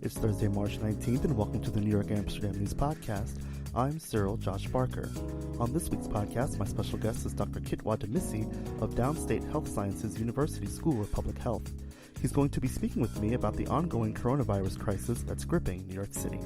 It's Thursday, March 19th, and welcome to the New York Amsterdam News Podcast. I'm Cyril Josh Barker. On this week's podcast, my special guest is Dr. Kitaw Demissie of Downstate Health Sciences University School of Public Health. He's going to be speaking with me about the ongoing coronavirus crisis that's gripping New York City.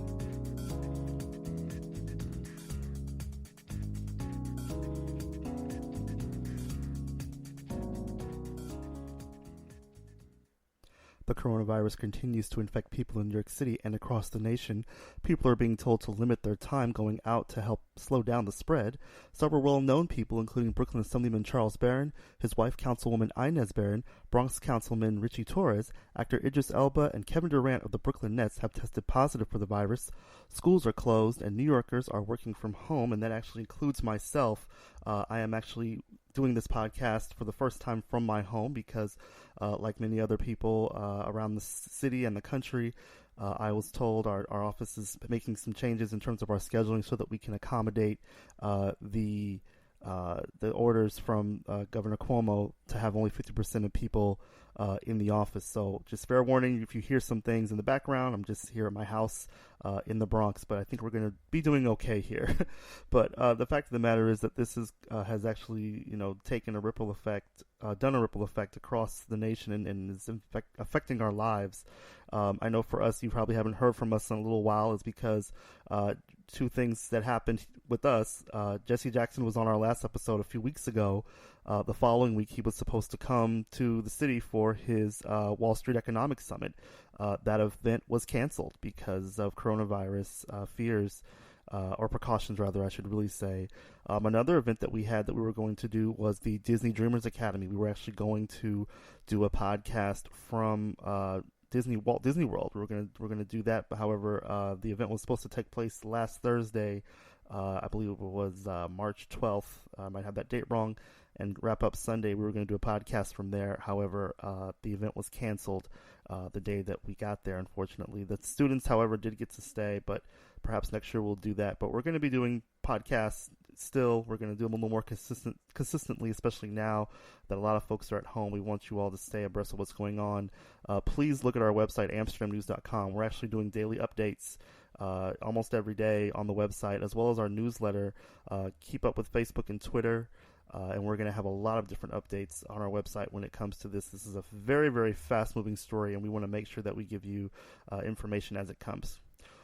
The coronavirus continues to infect people in New York City and across the nation. People are being told to limit their time going out to help slow down the spread. Several well-known people, including Brooklyn Assemblyman Charles Barron, his wife Councilwoman Inez Barron, Bronx Councilman Richie Torres, actor Idris Elba, and Kevin Durant of the Brooklyn Nets have tested positive for the virus. Schools are closed, and New Yorkers are working from home, and that actually includes myself. I am actually doing this podcast for the first time from my home because, like many other people around the city and the country, I was told our office is making some changes in terms of our scheduling so that we can accommodate the orders from Governor Cuomo to have only 50% of people in the office. So just fair warning, if you hear some things in the background, I'm just here at my house in the Bronx, but I think we're going to be doing okay here. But the fact of the matter is that this has actually, taken a ripple effect, done a ripple effect across the nation and is affecting our lives. I know for us, you probably haven't heard from us in a little while, is because two things that happened with us. Jesse Jackson was on our last episode a few weeks ago. The following week, he was supposed to come to the city for his Wall Street Economic Summit. That event was canceled because of coronavirus fears, or precautions, rather, I should really say. Another event that we had that we were going to do was the Disney Dreamers Academy. We were actually going to do a podcast from Walt Disney World. We're gonna do that. But however, the event was supposed to take place last Thursday. I believe it was March 12th. I might have that date wrong. And wrap up Sunday. We were going to do a podcast from there. However, the event was canceled the day that we got there, unfortunately. The students, however, did get to stay, but perhaps next year we'll do that. But we're going to be doing podcasts still. We're going to do them a little more consistently, especially now that a lot of folks are at home. We want you all to stay abreast of what's going on. Please look at our website, amsterdamnews.com. We're actually doing daily updates almost every day on the website, as well as our newsletter. Keep up with Facebook and Twitter. And we're going to have a lot of different updates on our website when it comes to this. This is a very, very fast-moving story, and we want to make sure that we give you information as it comes.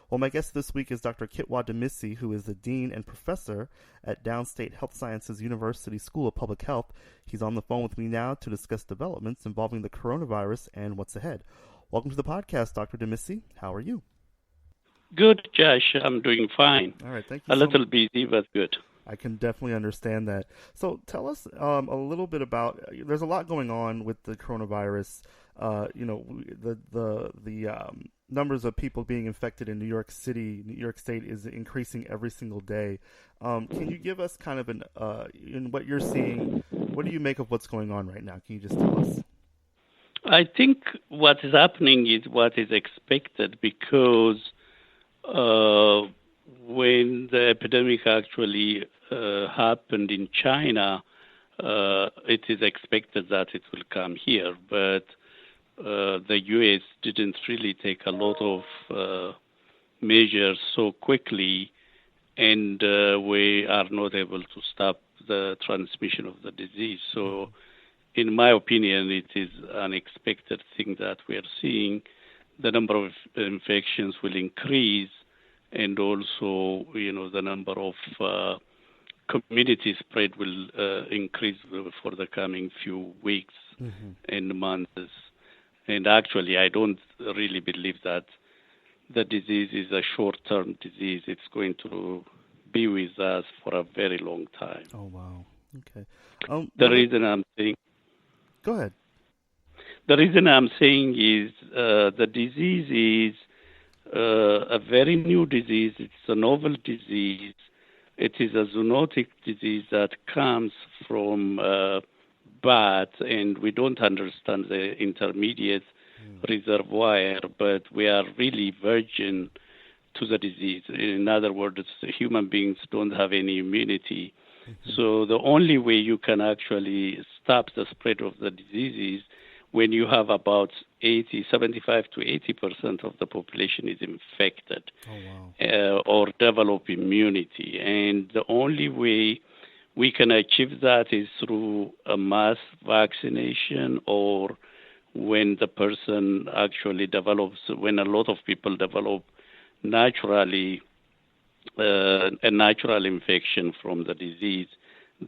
Well, my guest this week is Dr. Kitaw Demissie, who is the Dean and Professor at Downstate Health Sciences University School of Public Health. He's on the phone with me now to discuss developments involving the coronavirus and what's ahead. Welcome to the podcast, Dr. Demissie. How are you? Good, Josh. I'm doing fine. All right, thank you. A little busy, but good. I can definitely understand that. So tell us a little bit about. There's a lot going on with the coronavirus. The numbers of people being infected in New York City, New York State is increasing every single day. Can you give us kind of in what you're seeing? What do you make of what's going on right now? Can you just tell us? I think what is happening is what is expected because when the epidemic actually happened in China, it is expected that it will come here. But the U.S. didn't really take a lot of measures so quickly, and we are not able to stop the transmission of the disease. So, in my opinion, it is an expected thing that we are seeing. The number of infections will increase, and also, the number of community spread will increase for the coming few weeks and months. And actually, I don't really believe that the disease is a short-term disease. It's going to be with us for a very long time. Oh, wow. Okay. The reason I'm saying... Go ahead. The reason I'm saying is the disease is a very new disease. It's a novel disease. It is a zoonotic disease that comes from bats, and we don't understand the intermediate reservoir, but we are really virgin to the disease. In other words, human beings don't have any immunity. So the only way you can actually stop the spread of the disease is when you have about 75 to 80% of the population is infected or develop immunity. And the only way we can achieve that is through a mass vaccination, or when the person actually develops, when a lot of people develop naturally a natural infection from the disease,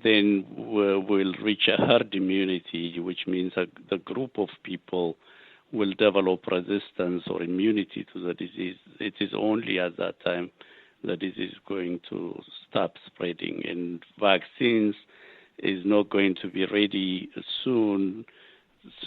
then we'll reach a herd immunity, which means the group of people will develop resistance or immunity to the disease. It is only at that time the disease is going to stop spreading, and vaccines is not going to be ready soon.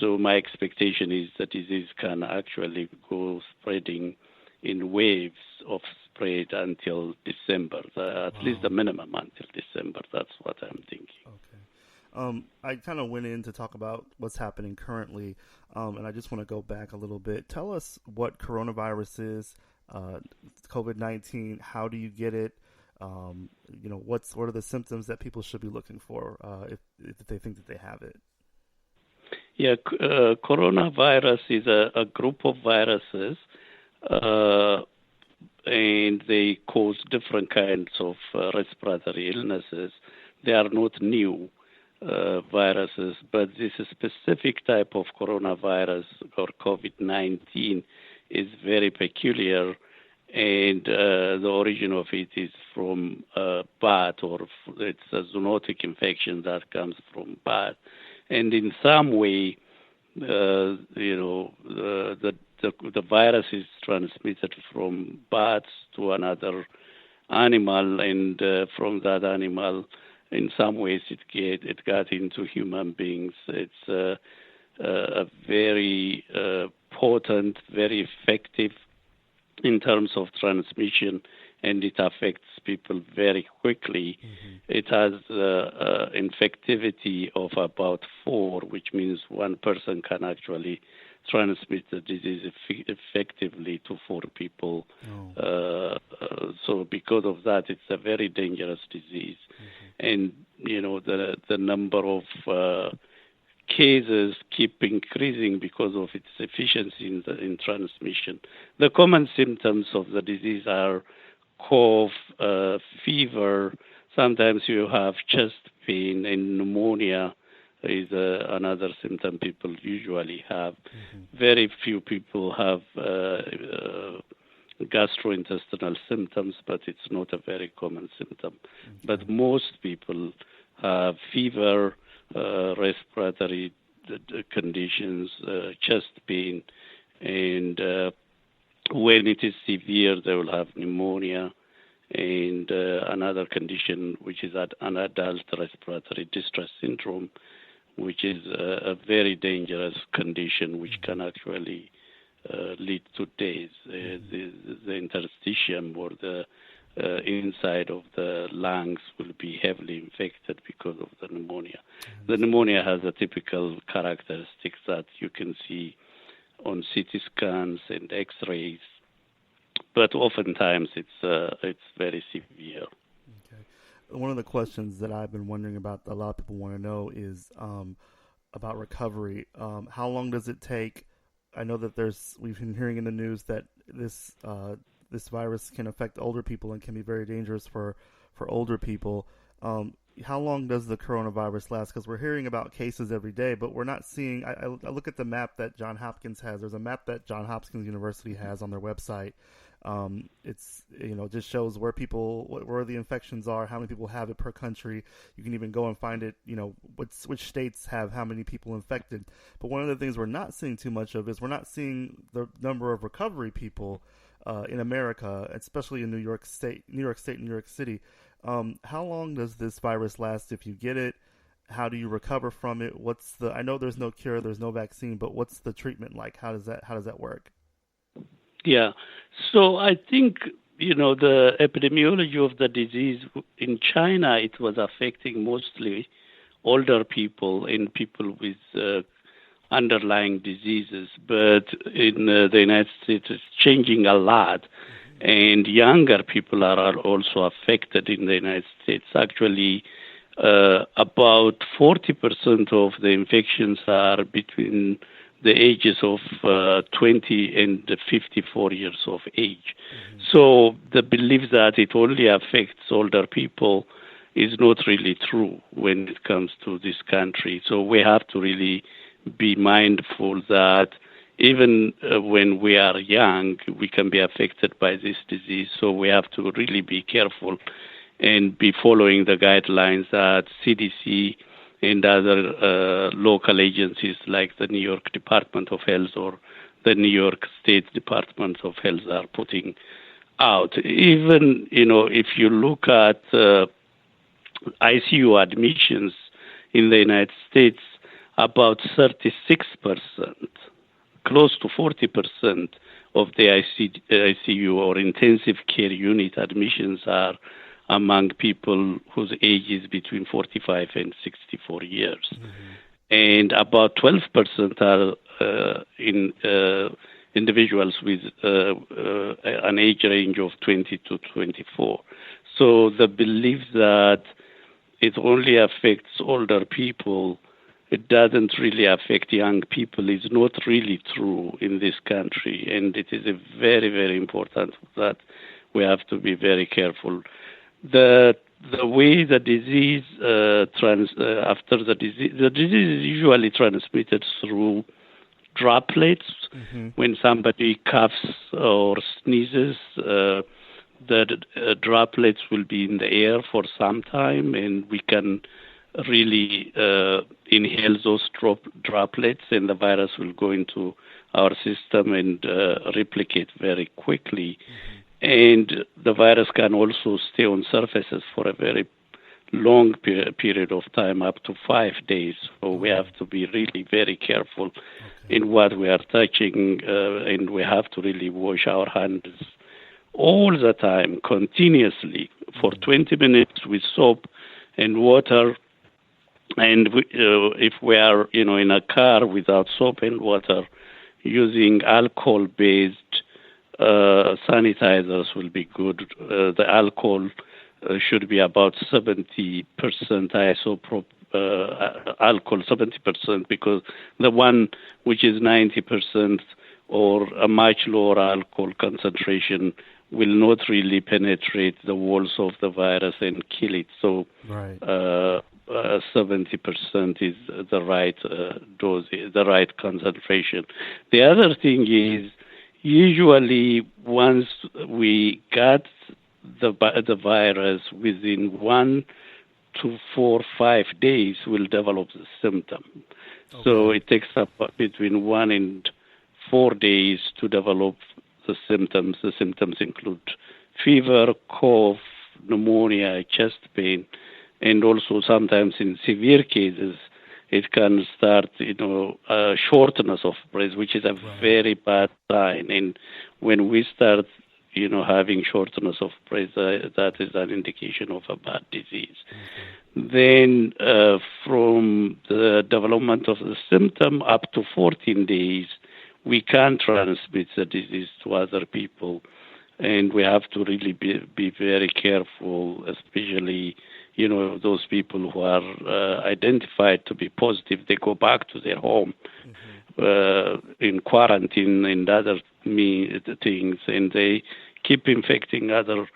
So my expectation is the disease can actually go spreading in waves of spread until December, at least the minimum until December. That's what I'm thinking. Okay. I kind of went in to talk about what's happening currently, and I just want to go back a little bit. Tell us what coronavirus is, COVID-19. How do you get it? What are the symptoms that people should be looking for if they think that they have it? Yeah, coronavirus is a group of viruses, and they cause different kinds of respiratory illnesses. They are not new viruses, but this specific type of coronavirus, or COVID-19, is very peculiar, and the origin of it is from bat, or it's a zoonotic infection that comes from bat. And in some way, the virus is transmitted from bats to another animal, and from that animal, in some ways, it got into human beings. It's a very potent, very effective in terms of transmission, and it affects people very quickly. Mm-hmm. It has infectivity of about 4, which means one person can actually transmit the disease effectively to 4 people. So because of that, it's a very dangerous disease. Mm-hmm. And, the number of cases keep increasing because of its efficiency in transmission. The common symptoms of the disease are cough, fever. Sometimes you have chest pain, and pneumonia is another symptom people usually have. Mm-hmm. Very few people have gastrointestinal symptoms, but it's not a very common symptom. Okay. But most people have fever, respiratory conditions, chest pain, and when it is severe, they will have pneumonia and another condition, which is an adult respiratory distress syndrome, which is a very dangerous condition, which can actually lead to death. The interstitium, or the inside of the lungs, will be heavily infected because of the pneumonia. The pneumonia has a typical characteristics that you can see on CT scans and X-rays, but oftentimes it's very severe. Okay. One of the questions that I've been wondering about, a lot of people want to know, is about recovery. How long does it take? I know that we've been hearing in the news that this virus can affect older people and can be very dangerous for older people. How long does the coronavirus last? Because we're hearing about cases every day, but we're not seeing. I look at the map that Johns Hopkins has. There's a map that Johns Hopkins University has on their website. It's just shows where the infections are, how many people have it per country. You can even go and find it. Which states have how many people infected. But one of the things we're not seeing too much of is we're not seeing the number of recovery people in America, especially in New York State, New York City. How long does this virus last if you get it? How do you recover from it? I know there's no cure, there's no vaccine, but what's the treatment like? How does that work? Yeah. So I think, the epidemiology of the disease in China, it was affecting mostly older people and people with underlying diseases. But in the United States, it's changing a lot. And younger people are also affected in the United States. Actually, about 40% of the infections are between the ages of 20 and 54 years of age. Mm-hmm. So the belief that it only affects older people is not really true when it comes to this country. So we have to really be mindful that even when we are young, we can be affected by this disease. So we have to really be careful and be following the guidelines that CDC and other local agencies like the New York Department of Health or the New York State Department of Health are putting out. Even, if you look at ICU admissions in the United States, about 36%, close to 40% of the ICU or intensive care unit admissions are among people whose age is between 45 and 64 years. Mm-hmm. And about 12% are in individuals with an age range of 20 to 24. So the belief that it only affects older people, it doesn't really affect young people, is not really true in this country. And it is very, very important that we have to be very careful. The way the disease after the disease is usually transmitted through droplets. Mm-hmm. When somebody coughs or sneezes, the droplets will be in the air for some time, and we can really inhale those droplets, and the virus will go into our system and replicate very quickly. Mm-hmm. And the virus can also stay on surfaces for a very long period of time, up to 5 days. So we have to be really very careful in what we are touching, and we have to really wash our hands all the time, continuously, for 20 minutes with soap and water. And if we are, in a car without soap and water, using alcohol-based sanitizers will be good. The alcohol should be about 70% alcohol, 70%, because the one which is 90% or a much lower alcohol concentration will not really penetrate the walls of the virus and kill it. So 70% is the right dose, the right concentration. The other thing is, usually once we got the virus, within 1 to 4, 5 days, we'll develop the symptom. Okay. So it takes up between 1 and 4 days to develop the symptoms. The symptoms include fever, cough, pneumonia, chest pain, and also sometimes in severe cases, it can start, shortness of breath, which is a very bad sign. And when we start, having shortness of breath, that is an indication of a bad disease. Mm-hmm. Then from the development of the symptom up to 14 days, we can transmit the disease to other people. And we have to really be very careful, especially those people who are identified to be positive. They go back to their home in quarantine and other things, and they keep infecting their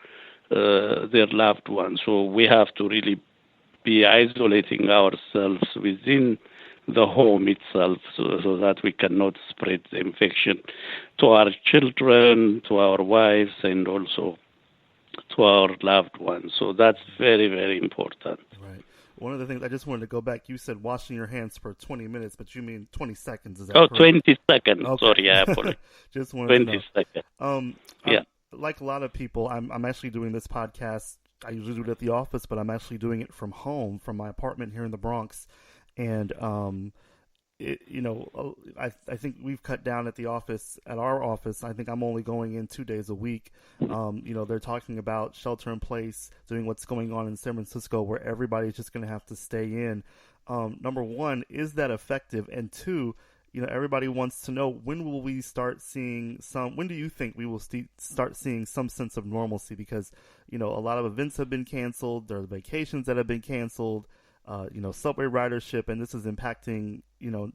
loved ones. So we have to really be isolating ourselves within the home itself so that we cannot spread the infection to our children, to our wives, and also to our loved ones. So that's very, very important. Right. One of the things, I just wanted to go back, you said washing your hands for 20 minutes, but you mean 20 seconds, is that correct? 20 seconds. Okay. Sorry, I apologize. Just wanted 20 seconds. Yeah. Like a lot of people, I'm actually doing this podcast. I usually do it at the office, but I'm actually doing it from home, from my apartment here in the Bronx. And, I think we've cut down at our office. I think I'm only going in 2 days a week. They're talking about shelter in place, doing what's going on in San Francisco, where everybody's just going to have to stay in. Number one, is that effective? And two, everybody wants to know, when will we start seeing when do you think we will start seeing some sense of normalcy? Because, a lot of events have been canceled. There are vacations that have been canceled. subway ridership, and this is impacting,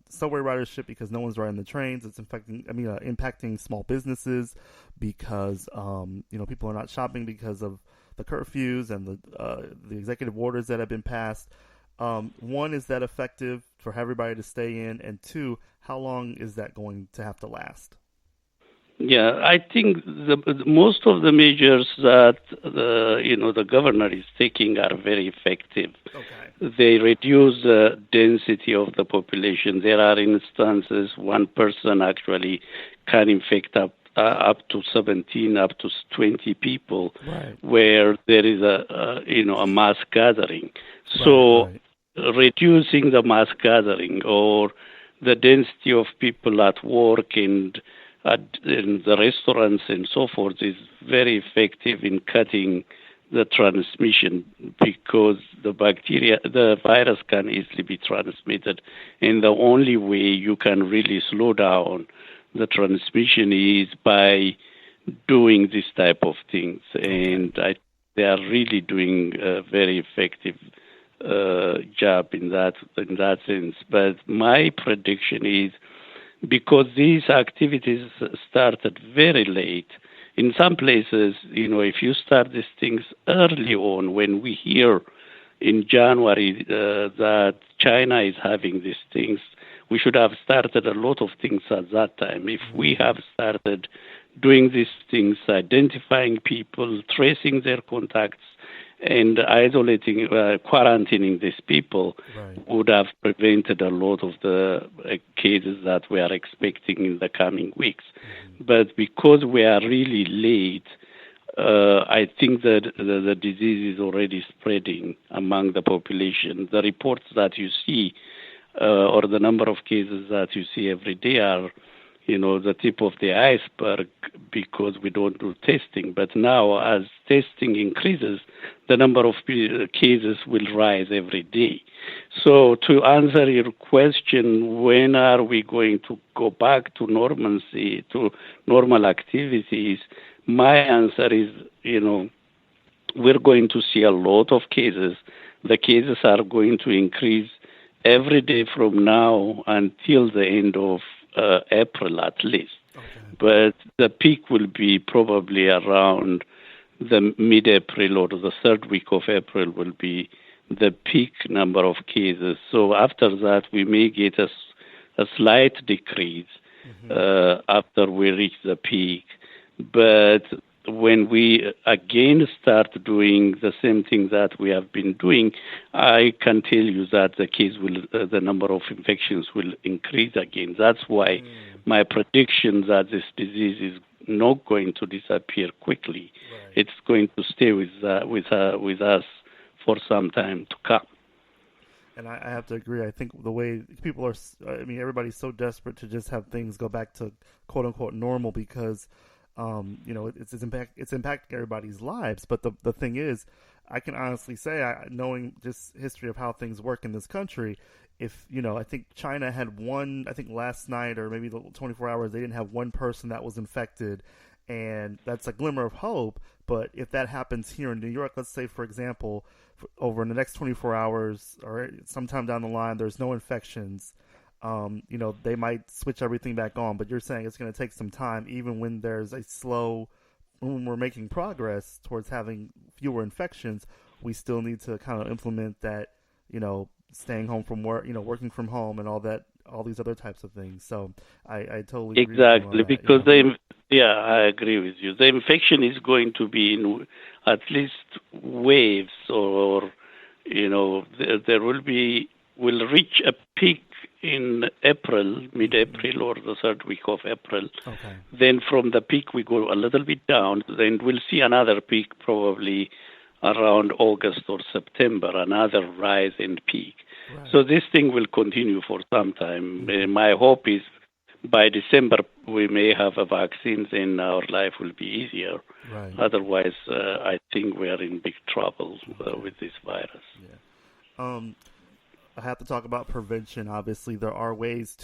subway ridership because no one's riding the trains. It's impacting small businesses because, people are not shopping because of the curfews and the executive orders that have been passed. One, is that effective for everybody to stay in? And two, how long is that going to have to last? Yeah, I think most of the measures that the governor is taking are very effective. Okay. They reduce the density of the population. There are instances one person actually can infect up to 17, up to 20 people, right, where there is a mass gathering. So right. reducing the mass gathering or the density of people at work and in the restaurants and so forth is very effective in cutting the transmission, because the virus can easily be transmitted. And the only way you can really slow down the transmission is by doing this type of things. And they are really doing a very effective job in that sense. But my prediction is, because these activities started very late, in some places, if you start these things early on, when we hear in January that China is having these things, we should have started a lot of things at that time. If we have started doing these things, identifying people, tracing their contacts, and isolating, quarantining these people, Right. would have prevented a lot of the cases that we are expecting in the coming weeks. Mm-hmm. But because we are really late, I think that the disease is already spreading among the population. The reports that you see, or the number of cases that you see every day are, the tip of the iceberg, because we don't do testing. But now, as testing increases, the number of cases will rise every day. So to answer your question, when are we going to go back to normalcy, to normal activities? My answer is, we're going to see a lot of cases. The cases are going to increase every day from now until the end of April at least. Okay. But the peak will be probably around the mid-April, or the third week of April will be the peak number of cases. So after that, we may get a slight decrease after we reach the peak. But when we again start doing the same thing that we have been doing, I can tell you that the number of infections will increase again. That's why my prediction that this disease is not going to disappear quickly. Right. It's going to stay with us for some time to come. And I have to agree. I think the way people are, everybody's so desperate to just have things go back to quote unquote normal, because it's impacting everybody's lives. But the thing is, I can honestly say, knowing just history of how things work in this country, I think China had one, I think last night or maybe the 24 hours, they didn't have one person that was infected. And that's a glimmer of hope. But if that happens here in New York, let's say, for example, over in the next 24 hours or sometime down the line, there's no infections, they might switch everything back on. But you're saying it's going to take some time, even when there's when we're making progress towards having fewer infections, we still need to kind of implement that, staying home from work, working from home and all that, all these other types of things. So I totally agree exactly, with you because on that, I agree with you. The infection is going to be in at least waves, or there will reach a peak in April, mid-April, or the third week of April. Okay. Then from the peak we go a little bit down. Then we'll see another peak probably around August or September, another rise and peak. Right. So this thing will continue for some time. My hope is by December we may have a vaccine, and our life will be easier. Right. Otherwise, I think we are in big trouble with this virus. Yeah. I have to talk about prevention. Obviously, there are ways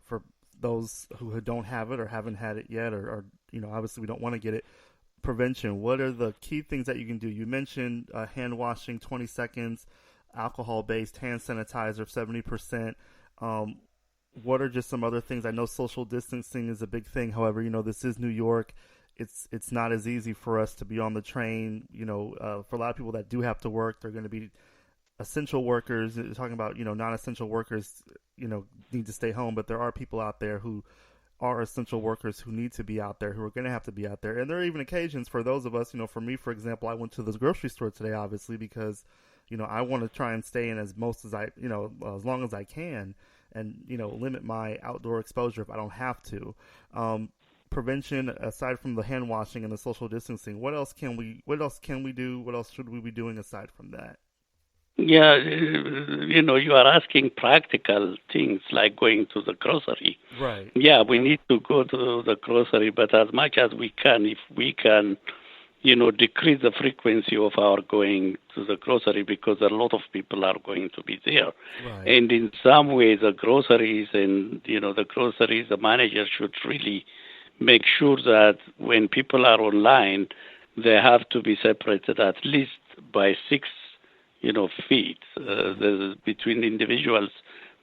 for those who don't have it or haven't had it yet, or obviously we don't want to get it. Prevention. What are the key things that you can do? You mentioned hand washing, 20 seconds. alcohol-based hand sanitizer, 70%. What are just some other things? I know social distancing is a big thing. However, this is New York. It's not as easy for us to be on the train. For a lot of people that do have to work, they're going to be essential workers. Talking about non-essential workers, need to stay home. But there are people out there who are essential workers who need to be out there, who are going to have to be out there. And there are even occasions for those of us. For me, for example, I went to the grocery store today, obviously, because I want to try and stay in as long as I can, and limit my outdoor exposure if I don't have to. Prevention, aside from the hand washing and the social distancing, what else can we do? What else should we be doing aside from that? Yeah, you are asking practical things like going to the grocery. Right. Yeah, we need to go to the grocery, but as much as we can, if we can, decrease the frequency of our going to the grocery, because a lot of people are going to be there. Right. And in some ways, the groceries the manager should really make sure that when people are online, they have to be separated at least by 6 feet. Between individuals,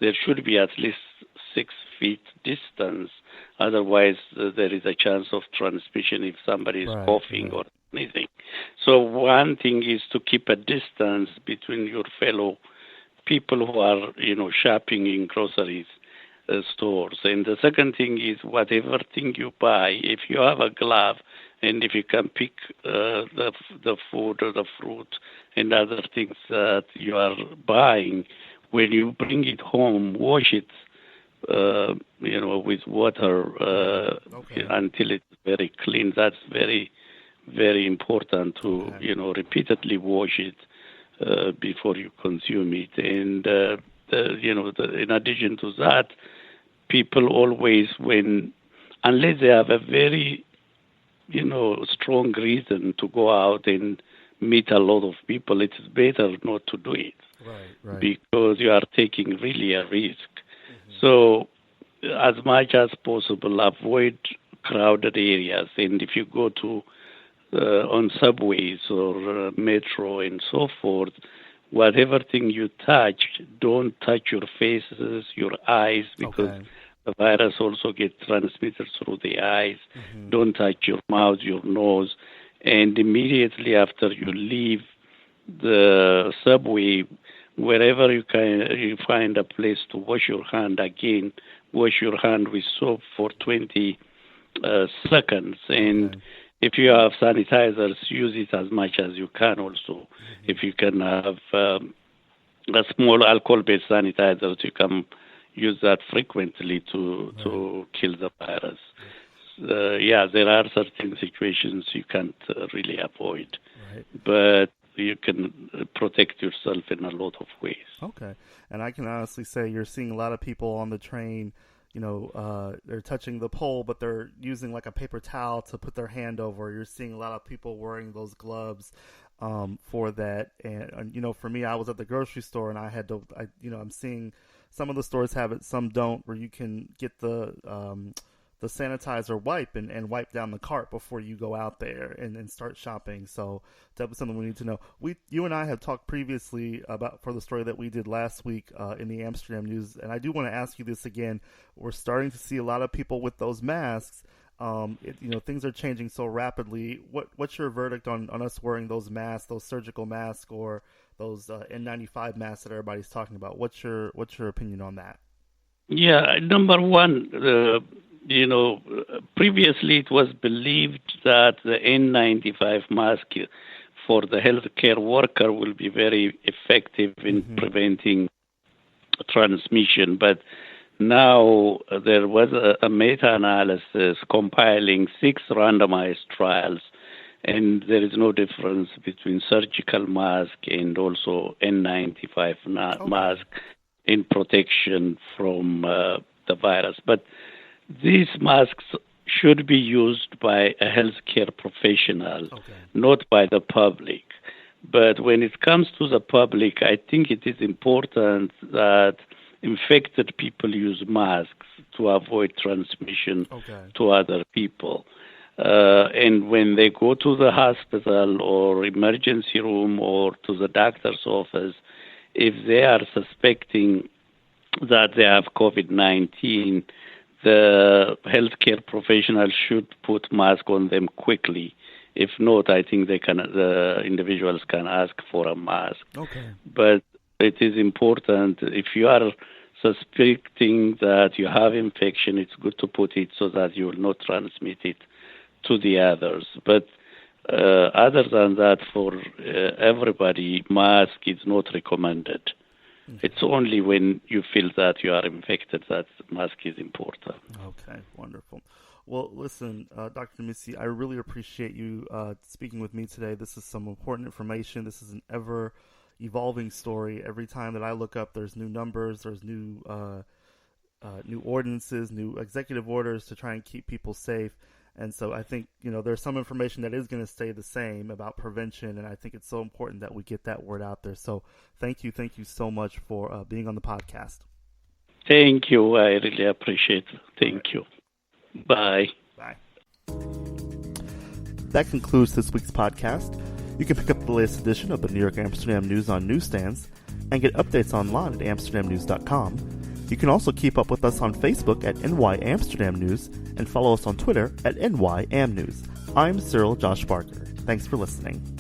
there should be at least 6 feet distance. Otherwise, there is a chance of transmission if somebody is coughing or anything. So one thing is to keep a distance between your fellow people who are, shopping in groceries stores. And the second thing is whatever thing you buy, if you have a glove and if you can pick the food or the fruit and other things that you are buying, when you bring it home, wash it, with water until it's very clean. That's very, very important to, repeatedly wash it before you consume it. And, in addition to that, people always, unless they have a very, strong reason to go out and meet a lot of people, it's better not to do it. Right. Because you are taking really a risk. Mm-hmm. So as much as possible, avoid crowded areas. And if you go to on subways or metro and so forth, whatever thing you touch, don't touch your faces, your eyes, because the virus also gets transmitted through the eyes. Mm-hmm. Don't touch your mouth, your nose. And immediately after you leave the subway, wherever you find a place to wash your hand, again, wash your hand with soap for 20 seconds. And if you have sanitizers, use it as much as you can also. Mm-hmm. If you can have a small alcohol-based sanitizers, you can use that frequently to kill the virus. There are certain situations you can't really avoid, but you can protect yourself in a lot of ways. Okay. And I can honestly say you're seeing a lot of people on the train, they're touching the pole, but they're using like a paper towel to put their hand over. You're seeing a lot of people wearing those gloves for that. And, for me, I was at the grocery store and I'm seeing some of the stores have it, some don't, where you can get the sanitizer wipe and wipe down the cart before you go out there and start shopping. So that was something we need to know. You and I have talked previously about for the story that we did last week in the Amsterdam News, and I do want to ask you this again. We're starting to see a lot of people with those masks. Things are changing so rapidly. What's your verdict on us wearing those masks, those surgical masks, or those N95 masks that everybody's talking about? What's your opinion on that? Yeah, number one, previously it was believed that the N95 mask for the healthcare worker will be very effective in preventing transmission. But now there was a meta-analysis compiling 6 randomized trials, and there is no difference between surgical mask and also N95 mask in protection from the virus. But these masks should be used by a healthcare professional, not by the public. But when it comes to the public, I think it is important that infected people use masks to avoid transmission to other people. And when they go to the hospital or emergency room or to the doctor's office, if they are suspecting that they have COVID-19, the healthcare professional should put mask on them quickly. If not, I think the individuals can ask for a mask. Okay. But it is important, if you are suspecting that you have infection, it's good to put it so that you will not transmit it to the others. But other than that, for everybody, mask is not recommended. Okay. It's only when you feel that you are infected that mask is important. Okay, wonderful. Well, listen, Dr. Demissie, I really appreciate you speaking with me today. This is some important information. This is an ever-evolving story. Every time that I look up, there's new numbers, there's new ordinances, new executive orders to try and keep people safe. And so I think, there's some information that is going to stay the same about prevention, and I think it's so important that we get that word out there. So thank you so much for being on the podcast. Thank you. I really appreciate it. Thank you. Bye. Bye. That concludes this week's podcast. You can pick up the latest edition of the New York Amsterdam News on newsstands and get updates online at amsterdamnews.com. You can also keep up with us on Facebook at NY Amsterdam News and follow us on Twitter at NYAmNews. I'm Cyril Josh Barker. Thanks for listening.